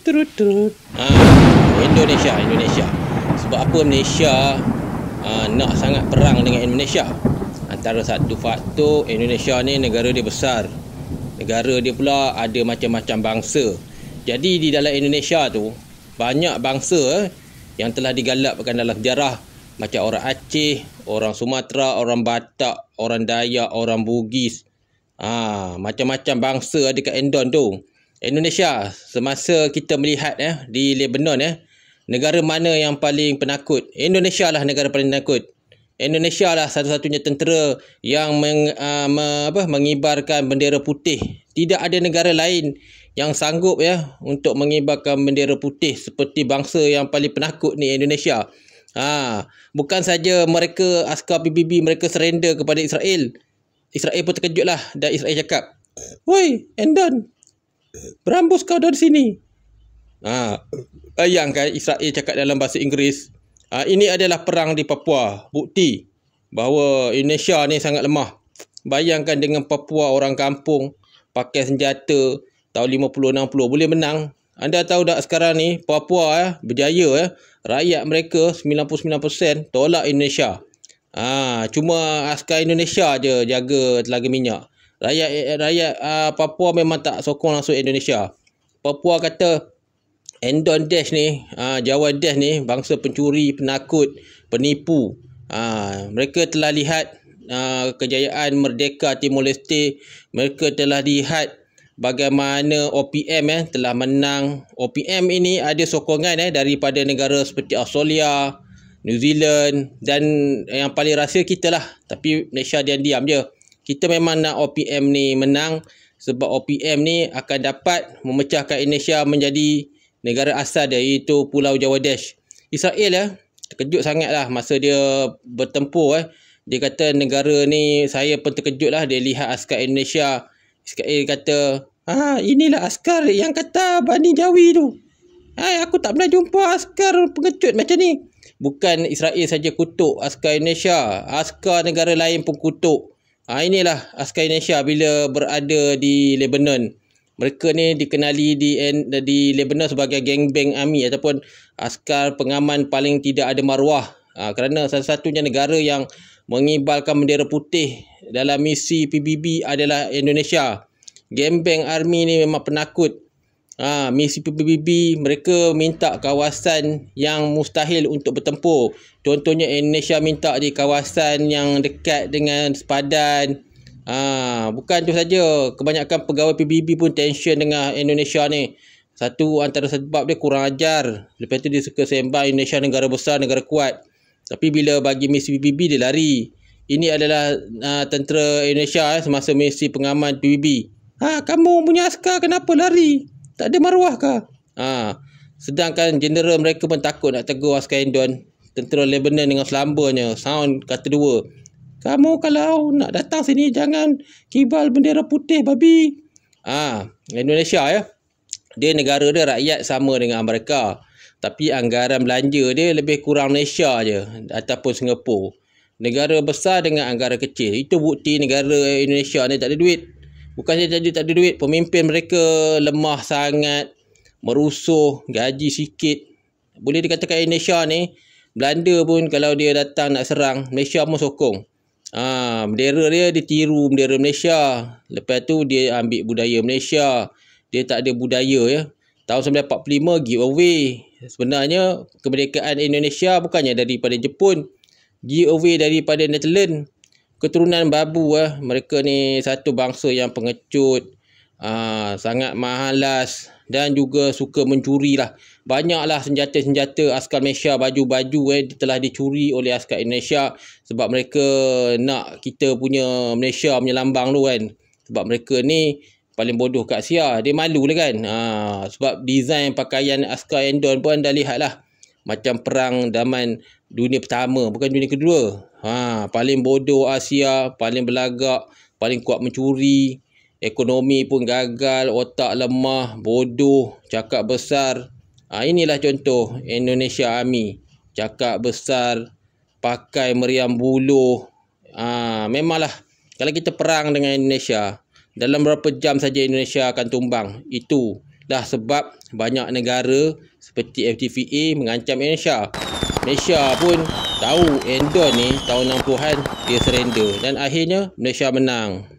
Turut. Indonesia. Sebab apa Malaysia nak sangat perang dengan Indonesia? Antara satu faktor, Indonesia ni negara dia besar. Negara dia pula ada macam-macam bangsa. Jadi di dalam Indonesia tu banyak bangsa yang telah digalakkan dalam sejarah, macam orang Aceh, orang Sumatera, orang Batak, orang Dayak, orang Bugis. Macam-macam bangsa ada kat Endon tu. Indonesia, semasa kita melihat di Lebanon, negara mana yang paling penakut? Indonesia lah negara paling penakut. Indonesia lah satu-satunya tentera yang mengibarkan bendera putih. Tidak ada negara lain yang sanggup untuk mengibarkan bendera putih seperti bangsa yang paling penakut ni, Indonesia. Bukan saja mereka, askar PBB mereka surrender kepada Israel. Israel pun terkejut lah, dan Israel cakap, "Woi, Endon, berambus kau dari sini." Bayangkan Israel cakap dalam bahasa Inggeris, ini adalah perang di Papua. Bukti bahawa Indonesia ni sangat lemah. Bayangkan dengan Papua, orang kampung pakai senjata tahun 50-60 boleh menang. Anda tahu tak sekarang ni Papua berjaya, rakyat mereka 99% tolak Indonesia. Cuma askar Indonesia je jaga telaga minyak. Rakyat Papua memang tak sokong langsung Indonesia. Papua kata Endon Dash ni, Jawa Dash ni bangsa pencuri, penakut, penipu. Mereka telah lihat kejayaan merdeka Timor Leste. Mereka telah lihat bagaimana OPM telah menang. OPM ini ada sokongan daripada negara seperti Australia, New Zealand, dan yang paling rahsia kita lah. Tapi Malaysia diam-diam je. Kita memang nak OPM ni menang, sebab OPM ni akan dapat memecahkan Indonesia menjadi negara asal dia, iaitu Pulau Jawa Dash. Israel terkejut sangat lah masa dia bertempur. Dia kata negara ni, saya pun terkejut lah dia lihat askar Indonesia. Israel kata, inilah askar yang kata Bani Jawi tu. Aku tak pernah jumpa askar pengecut macam ni. Bukan Israel saja kutuk askar Indonesia, askar negara lain pun kutuk. Inilah askar Indonesia bila berada di Lebanon. Mereka ni dikenali di Lebanon sebagai gangbang army, ataupun askar pengaman paling tidak ada maruah. Kerana satu-satunya negara yang mengibarkan bendera putih dalam misi PBB adalah Indonesia. Gangbang army ni memang penakut. Misi PBB mereka minta kawasan yang mustahil untuk bertempur. Contohnya Indonesia minta di kawasan yang dekat dengan sepadan. Bukan tu saja, kebanyakan pegawai PBB pun tension dengan Indonesia ni. Satu antara sebab dia kurang ajar. Lepas tu dia suka sembang Indonesia negara besar, negara kuat. Tapi bila bagi misi PBB dia lari. Ini adalah tentera Indonesia semasa misi pengaman PBB. Kamu punya askar kenapa lari? Tak ada maruah kah? Sedangkan jeneral mereka pun takut nak tegur askar Endon. Tentera Lebanon dengan selambanya. Sound kata dua, "Kamu kalau nak datang sini jangan kibal bendera putih babi." Indonesia dia negara dia rakyat sama dengan Amerika. Tapi anggaran belanja dia lebih kurang Malaysia je ataupun Singapura. Negara besar dengan anggaran kecil. Itu bukti negara Indonesia ni tak ada duit. Bukan saja tak ada duit, pemimpin mereka lemah sangat, merusuh, gaji sikit. Boleh dikatakan Indonesia ni, Belanda pun kalau dia datang nak serang, Malaysia pun sokong. Bendera dia ditiru bendera Malaysia. Lepas tu dia ambil budaya Malaysia. Dia tak ada budaya Tahun 1945 giveaway. Sebenarnya kemerdekaan Indonesia bukannya daripada Jepun. Giveaway daripada Netherlands. Keturunan babu mereka ni satu bangsa yang pengecut, sangat malas dan juga suka mencuri lah. Banyaklah senjata-senjata askar Malaysia, baju-baju telah dicuri oleh askar Indonesia sebab mereka nak kita punya Malaysia punya lambang tu kan. Sebab mereka ni paling bodoh kat Asia. Dia malu lah kan. Sebab design pakaian askar Endon pun dah lihat lah. Macam perang zaman dunia pertama, bukan dunia kedua. Paling bodoh Asia, paling belagak, paling kuat mencuri. Ekonomi pun gagal, otak lemah, bodoh, cakap besar. Inilah contoh Indonesia Army. Cakap besar, pakai meriam buluh. Memanglah kalau kita perang dengan Indonesia, dalam berapa jam saja Indonesia akan tumbang. Itu Dah sebab banyak negara seperti FTVA mengancam Indonesia. Malaysia pun tahu Endon ni tahun 60-an dia surrender dan akhirnya Malaysia menang.